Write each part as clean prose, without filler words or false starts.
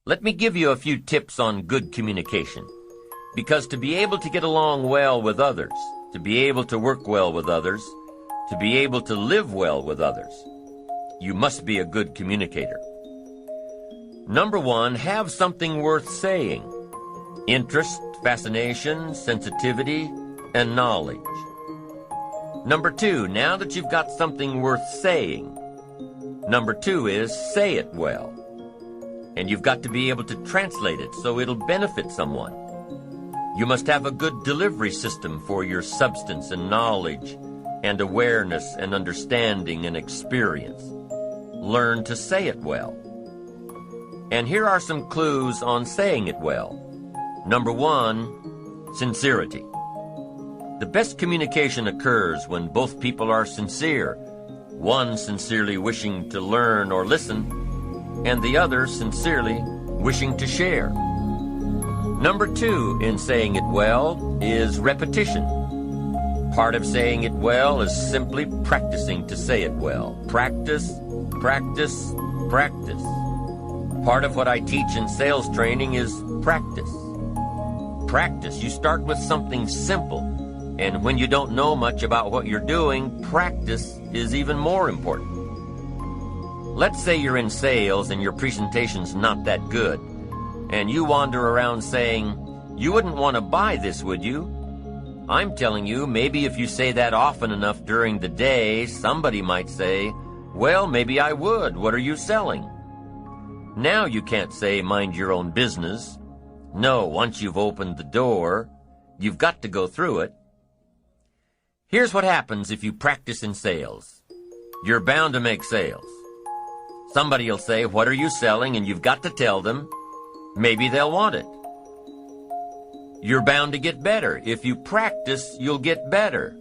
Let me give you a few tips on good communication. Because to be able to get along well with others, to be able to work well with others, to be able to live well with others, you must be a good communicator. Number one, have something worth saying. Interest, fascination, sensitivity, and knowledge. Number two, now that you've got something worth saying, number two is say it well. And you've got to be able to translate it so it'll benefit someone. You must have a good delivery system for your substance and knowledge and awareness and understanding and experience. Learn to say it well. And here are some clues on saying it well. Number one, sincerity. The best communication occurs when both people are sincere, one sincerely wishing to learn or listen, and the other sincerely wishing to share. Number two in saying it well is repetition. Part of saying it well is simply practicing to say it well. Practice, practice, practice. Part of what I teach in sales training is practice. Practice. You start with something simple, and when you don't know much about what you're doing, practice is even more important. Let's say you're in sales and your presentation's not that good, and you wander around saying, "You wouldn't want to buy this, would you?" I'm telling you, maybe if you say that often enough during the day, somebody might say, "Well, maybe I would. What are you selling?" Now you can't say, "Mind your own business." No, once you've opened the door, you've got to go through it. Here's what happens if you practice in sales. You're bound to make sales. Somebody will say, "What are you selling?" and you've got to tell them. Maybe they'll want it. You're bound to get better. If you practice, you'll get better.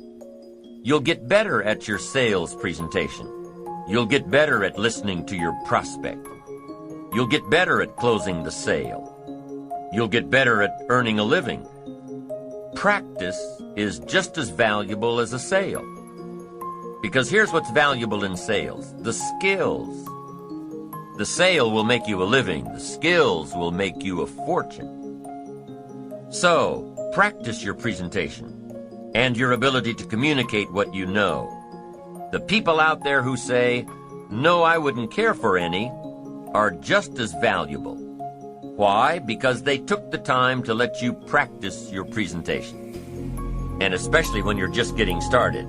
You'll get better at your sales presentation. You'll get better at listening to your prospect. You'll get better at closing the sale. You'll get better at earning a living. Practice is just as valuable as a sale. Because here's what's valuable in sales: the skills. The sale will make you a living. The skills will make you a fortune. So, practice your presentation and your ability to communicate what you know. The people out there who say, "No, I wouldn't care for any," are just as valuable. Why? Because they took the time to let you practice your presentation. And especially when you're just getting started,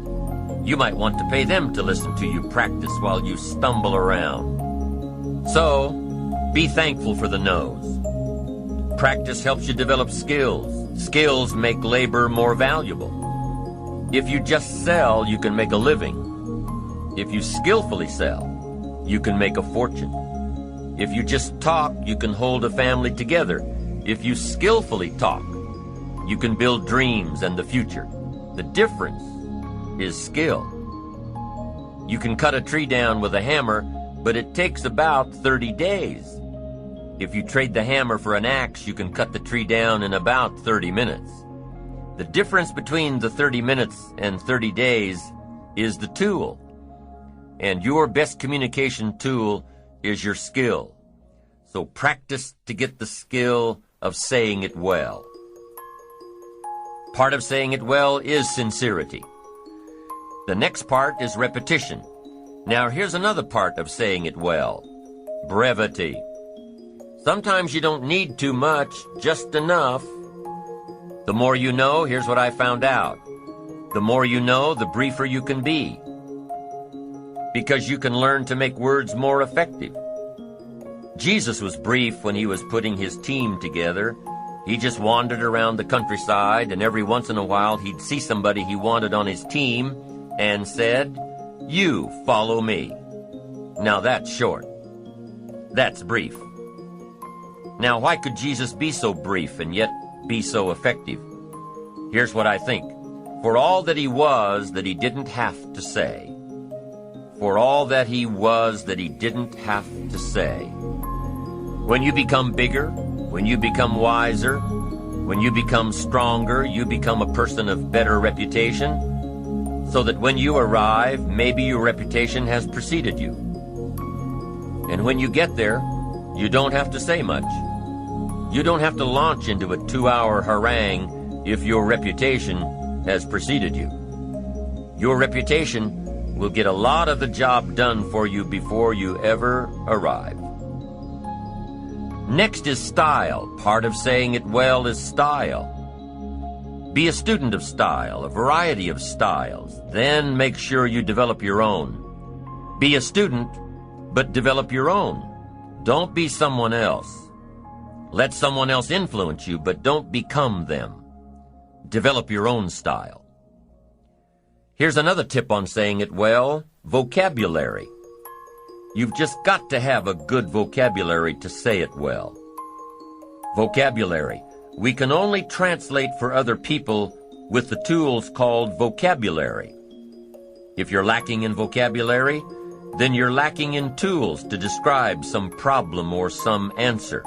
you might want to pay them to listen to you practice while you stumble around. So, be thankful for the no's. Practice helps you develop skills. Skills make labor more valuable. If you just sell, you can make a living. If you skillfully sell, you can make a fortune. If you just talk, you can hold a family together. If you skillfully talk, you can build dreams and the future. The difference is skill. You can cut a tree down with a hammer, but it takes about 30 days. If you trade the hammer for an axe, you can cut the tree down in about 30 minutes. The difference between the 30 minutes and 30 days is the tool. And your best communication tool is your skill. So practice to get the skill of saying it well. Part of saying it well is sincerity. The next part is repetition. Now here's another part of saying it well: brevity. Sometimes you don't need too much, just enough. The more you know, here's what I found out. The more you know, the briefer you can be. Because you can learn to make words more effective. Jesus was brief when he was putting his team together. He just wandered around the countryside, and every once in a while he'd see somebody he wanted on his team and said, "You follow me." Now that's short. That's brief. Now, why could Jesus be so brief and yet be so effective? Here's what I think. For all that he was that he didn't have to say. For all that he was that he didn't have to say. When you become bigger, when you become wiser, when you become stronger, you become a person of better reputation, so that when you arrive, maybe your reputation has preceded you. And when you get there, You don't have to say much. You don't have to launch into a 2-hour harangue if your reputation has preceded you. Your reputation will get a lot of the job done for you before you ever arrive. Next is style. Part of saying it well is style. Be a student of style, a variety of styles. Then make sure you develop your own. Be a student, but develop your own. Don't be someone else. Let someone else influence you, but don't become them. Develop your own style. Here's another tip on saying it well: vocabulary. You've just got to have a good vocabulary to say it well. Vocabulary. We can only translate for other people with the tools called vocabulary. If you're lacking in vocabulary, then you're lacking in tools to describe some problem or some answer.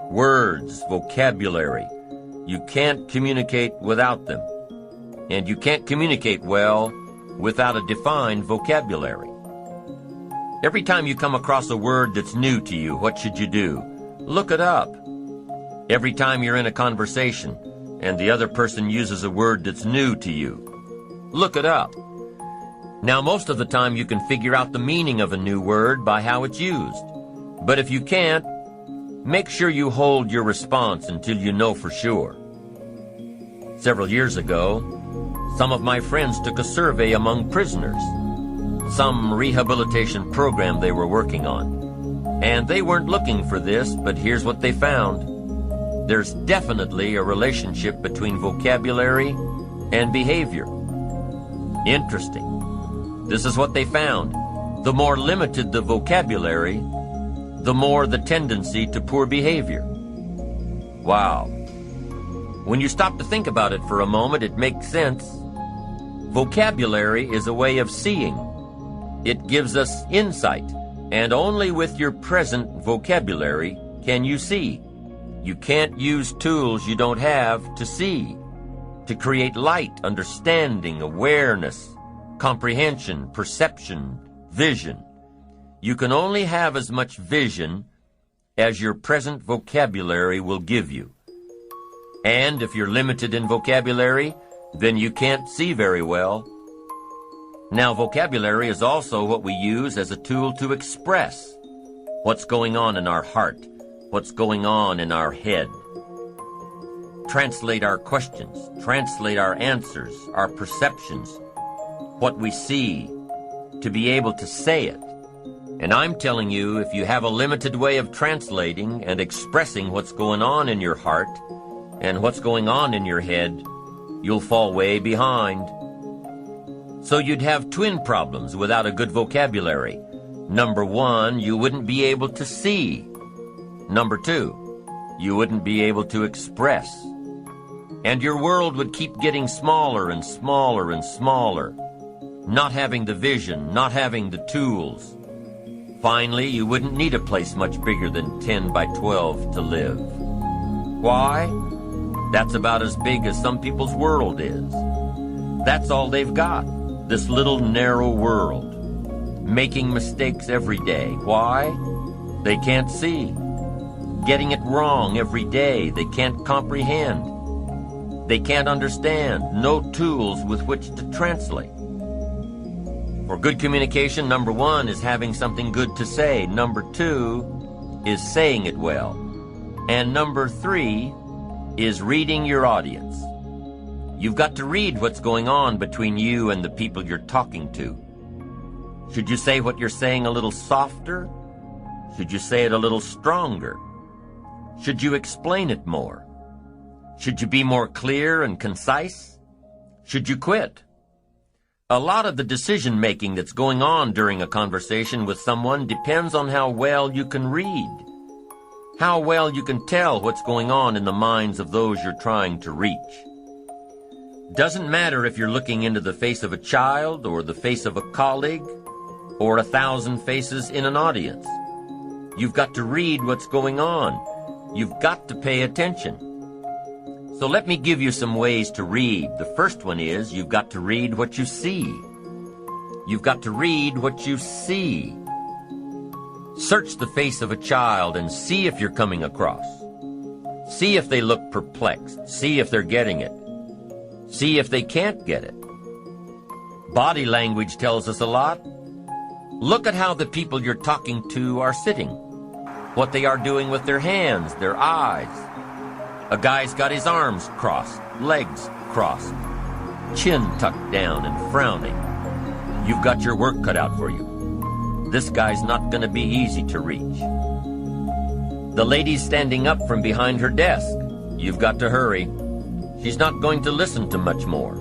Words, vocabulary. You can't communicate without them. And you can't communicate well without a defined vocabulary. Every time you come across a word that's new to you, what should you do? Look it up. Every time you're in a conversation and the other person uses a word that's new to you, look it up. Now, most of the time you can figure out the meaning of a new word by how it's used. But if you can't, make sure you hold your response until you know for sure. Several years ago, some of my friends took a survey among prisoners, some rehabilitation program they were working on. And they weren't looking for this, but here's what they found. There's definitely a relationship between vocabulary and behavior. Interesting. This is what they found. The more limited the vocabulary, the more the tendency to poor behavior. Wow. When you stop to think about it for a moment, it makes sense. Vocabulary is a way of seeing. It gives us insight, and only with your present vocabulary can you see. You can't use tools you don't have to see, to create light, understanding, awareness, comprehension, perception, vision. You can only have as much vision as your present vocabulary will give you. And if you're limited in vocabulary, then you can't see very well. Now, vocabulary is also what we use as a tool to express what's going on in our heart, what's going on in our head. Translate our questions, translate our answers, our perceptions, what we see, to be able to say it. And I'm telling you, if you have a limited way of translating and expressing what's going on in your heart and what's going on in your head, you'll fall way behind. So you'd have twin problems without a good vocabulary. Number one, you wouldn't be able to see. Number two, you wouldn't be able to express. And your world would keep getting smaller and smaller and smaller, not having the vision, not having the tools. Finally, you wouldn't need a place much bigger than 10 by 12 to live. Why? That's about as big as some people's world is. That's all they've got, this little narrow world, making mistakes every day. Why? They can't see. Getting it wrong every day. They can't comprehend. They can't understand. No tools with which to translate. For good communication, number one is having something good to say. Number two is saying it well. And number three is reading your audience. You've got to read what's going on between you and the people you're talking to. Should you say what you're saying a little softer? Should you say it a little stronger? Should you explain it more? Should you be more clear and concise? Should you quit? A lot of the decision-making that's going on during a conversation with someone depends on how well you can read, how well you can tell what's going on in the minds of those you're trying to reach. Doesn't matter if you're looking into the face of a child or the face of a colleague or 1,000 faces in an audience. You've got to read what's going on. You've got to pay attention. So let me give you some ways to read. The first one is you've got to read what you see. You've got to read what you see. Search the face of a child and see if you're coming across. See if they look perplexed. See if they're getting it. See if they can't get it. Body language tells us a lot. Look at how the people you're talking to are sitting, what they are doing with their hands, their eyes. A guy's got his arms crossed, legs crossed, chin tucked down and frowning. You've got your work cut out for you. This guy's not going to be easy to reach. The lady's standing up from behind her desk. You've got to hurry. She's not going to listen to much more.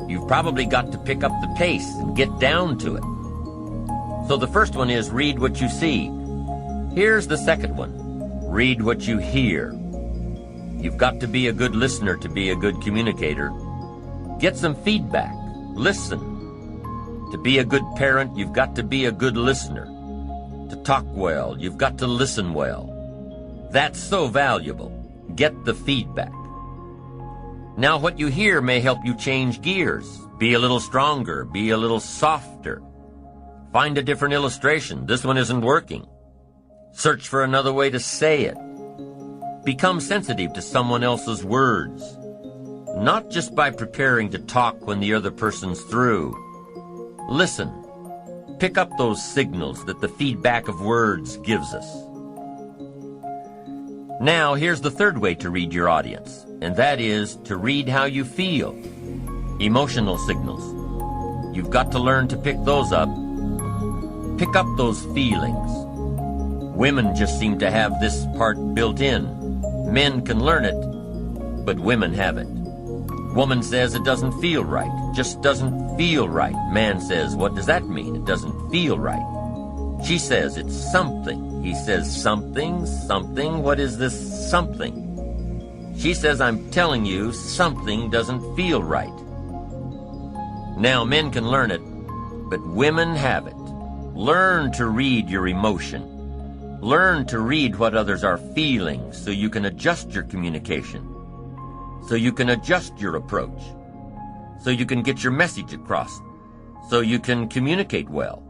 You've probably got to pick up the pace and get down to it. So the first one is read what you see. Here's the second one. Read what you hear. You've got to be a good listener to be a good communicator. Get some feedback. Listen. To be a good parent, you've got to be a good listener. To talk well, you've got to listen well. That's so valuable. Get the feedback. Now what you hear may help you change gears. Be a little stronger. Be a little softer. Find a different illustration. This one isn't working. Search for another way to say it. Become sensitive to someone else's words. Not just by preparing to talk when the other person's through. Listen. Pick up those signals that the feedback of words gives us. Now, here's the third way to read your audience, and that is to read how you feel. Emotional signals. You've got to learn to pick those up. Pick up those feelings. Women just seem to have this part built in. Men can learn it, but women haven't. Woman says it doesn't feel right. Just doesn't feel right. Man says, what does that mean? It doesn't feel right. She says it's something. He says something, something. What is this something? She says, I'm telling you, something doesn't feel right. Now, men can learn it, but women haven't. Learn to read your emotion. Learn to read what others are feeling so you can adjust your communication, so you can adjust your approach, so you can get your message across, so you can communicate well.